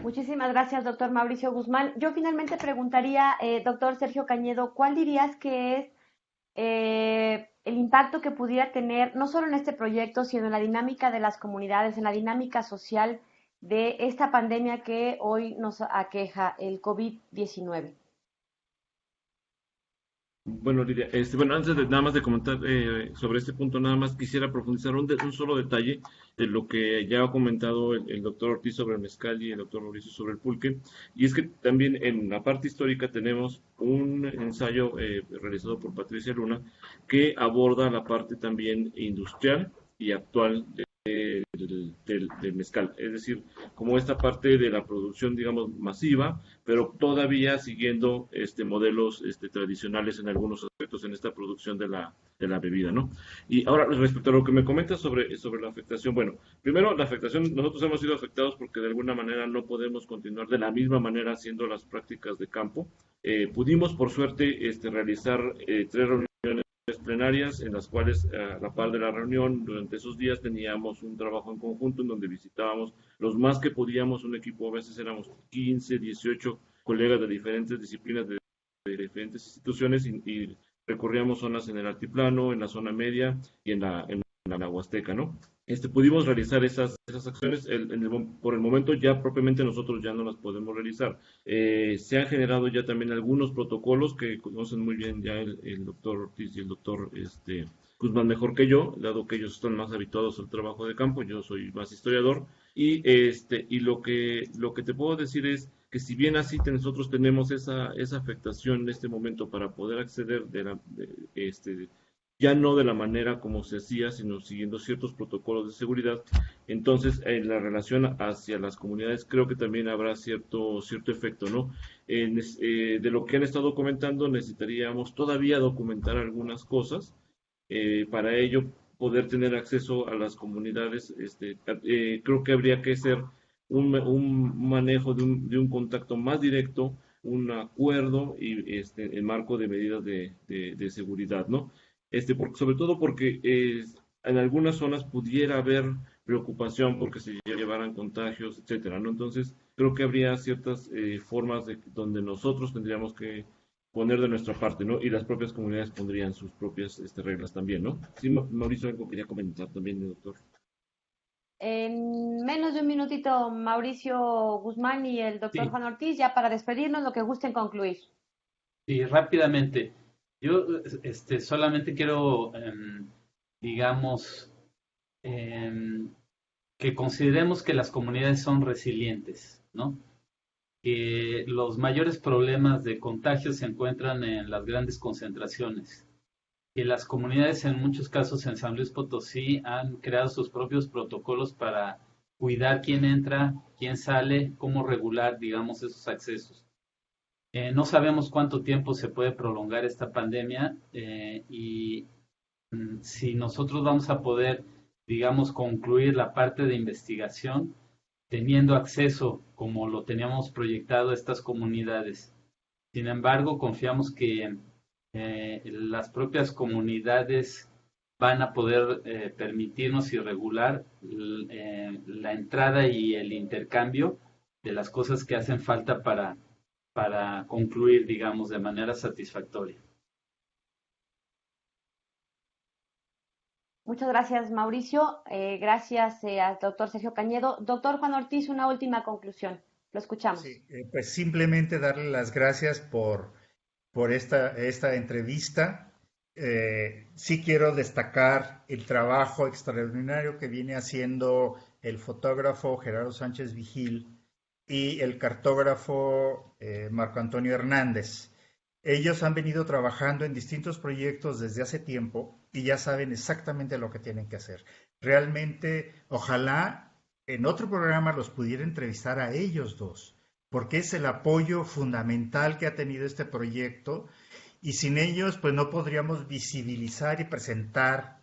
Muchísimas gracias, doctor Mauricio Guzmán. Yo finalmente preguntaría, doctor Sergio Cañedo, ¿cuál dirías que es el impacto que pudiera tener, no solo en este proyecto, sino en la dinámica de las comunidades, en la dinámica social de esta pandemia que hoy nos aqueja, el COVID-19? Bueno, Lidia, bueno, antes de nada más de comentar sobre este punto, nada más quisiera profundizar un solo detalle de lo que ya ha comentado el doctor Ortiz sobre el mezcal y el doctor Mauricio sobre el pulque, y es que también en la parte histórica tenemos un ensayo realizado por Patricia Luna que aborda la parte también industrial y actual del mezcal, es decir, como esta parte de la producción, digamos, masiva, pero todavía siguiendo modelos tradicionales en algunos aspectos en esta producción de la bebida, ¿no? Y ahora, respecto a lo que me comentas sobre la afectación, bueno, primero, la afectación, nosotros hemos sido afectados porque de alguna manera no podemos continuar de la misma manera haciendo las prácticas de campo. Pudimos, por suerte, realizar 3 reuniones plenarias en las cuales a la par de la reunión durante esos días teníamos un trabajo en conjunto en donde visitábamos los más que podíamos, un equipo, a veces éramos 15, 18 colegas de diferentes disciplinas de diferentes instituciones y recorríamos zonas en el altiplano, en la zona media y en la Huasteca, ¿no? Pudimos realizar esas acciones, por el momento ya propiamente nosotros ya no las podemos realizar. Se han generado ya también algunos protocolos que conocen muy bien ya el doctor Ortiz y el doctor Guzmán mejor que yo, dado que ellos están más habituados al trabajo de campo, yo soy más historiador, y lo que te puedo decir es que si bien así nosotros tenemos esa afectación en este momento para poder acceder ya no de la manera como se hacía, sino siguiendo ciertos protocolos de seguridad. Entonces, en la relación hacia las comunidades creo que también habrá cierto efecto, ¿no? De lo que han estado comentando, necesitaríamos todavía documentar algunas cosas. Para ello, poder tener acceso a las comunidades, creo que habría que ser un manejo de un contacto más directo, un acuerdo y en marco de medidas de seguridad, ¿no? Sobre todo porque en algunas zonas pudiera haber preocupación porque se llevaran contagios, etcétera, ¿no? Entonces, creo que habría ciertas formas donde nosotros tendríamos que poner de nuestra parte, ¿no? Y las propias comunidades pondrían sus propias reglas también, ¿no? Sí, Mauricio, algo quería comentar también, doctor. En menos de un minutito, Mauricio Guzmán y el doctor Juan Ortiz, ya para despedirnos, lo que gusten concluir. Sí, rápidamente. Yo solamente quiero, digamos, que consideremos que las comunidades son resilientes, ¿no? Que los mayores problemas de contagio se encuentran en las grandes concentraciones. Que las comunidades en muchos casos en San Luis Potosí han creado sus propios protocolos para cuidar quién entra, quién sale, cómo regular, digamos, esos accesos. No sabemos cuánto tiempo se puede prolongar esta pandemia y si nosotros vamos a poder, digamos, concluir la parte de investigación teniendo acceso como lo teníamos proyectado a estas comunidades. Sin embargo, confiamos que las propias comunidades van a poder permitirnos y regular la entrada y el intercambio de las cosas que hacen falta para concluir, digamos, de manera satisfactoria. Muchas gracias, Mauricio. Gracias al doctor Sergio Cañedo. Doctor Juan Ortiz, una última conclusión. Lo escuchamos. Sí, pues simplemente darle las gracias por esta entrevista. Sí quiero destacar el trabajo extraordinario que viene haciendo el fotógrafo Gerardo Sánchez Vigil y el cartógrafo Marco Antonio Hernández. Ellos han venido trabajando en distintos proyectos desde hace tiempo y ya saben exactamente lo que tienen que hacer. Realmente, ojalá en otro programa los pudiera entrevistar a ellos dos, porque es el apoyo fundamental que ha tenido este proyecto y sin ellos pues no podríamos visibilizar y presentar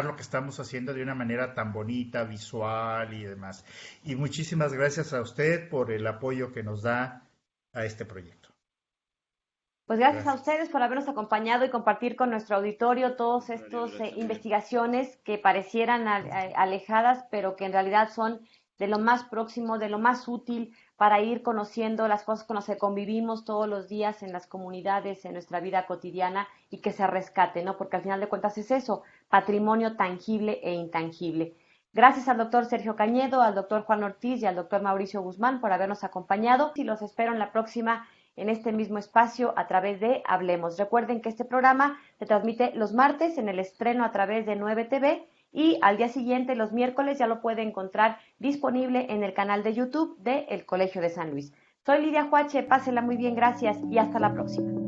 lo que estamos haciendo de una manera tan bonita, visual y demás. Y muchísimas gracias a usted por el apoyo que nos da a este proyecto. Pues gracias a ustedes por habernos acompañado y compartir con nuestro auditorio todas estas investigaciones que parecieran alejadas, pero que en realidad son de lo más próximo, de lo más útil para ir conociendo las cosas con las que convivimos todos los días en las comunidades, en nuestra vida cotidiana y que se rescate, ¿no? Porque al final de cuentas es eso, patrimonio tangible e intangible. Gracias al doctor Sergio Cañedo, al doctor Juan Ortiz y al doctor Mauricio Guzmán por habernos acompañado y los espero en la próxima en este mismo espacio a través de Hablemos. Recuerden que este programa se transmite los martes en el estreno a través de 9 TV y al día siguiente, los miércoles, ya lo puede encontrar disponible en el canal de YouTube de El Colegio de San Luis. Soy Lidia Huache, pásela muy bien, gracias y hasta la próxima.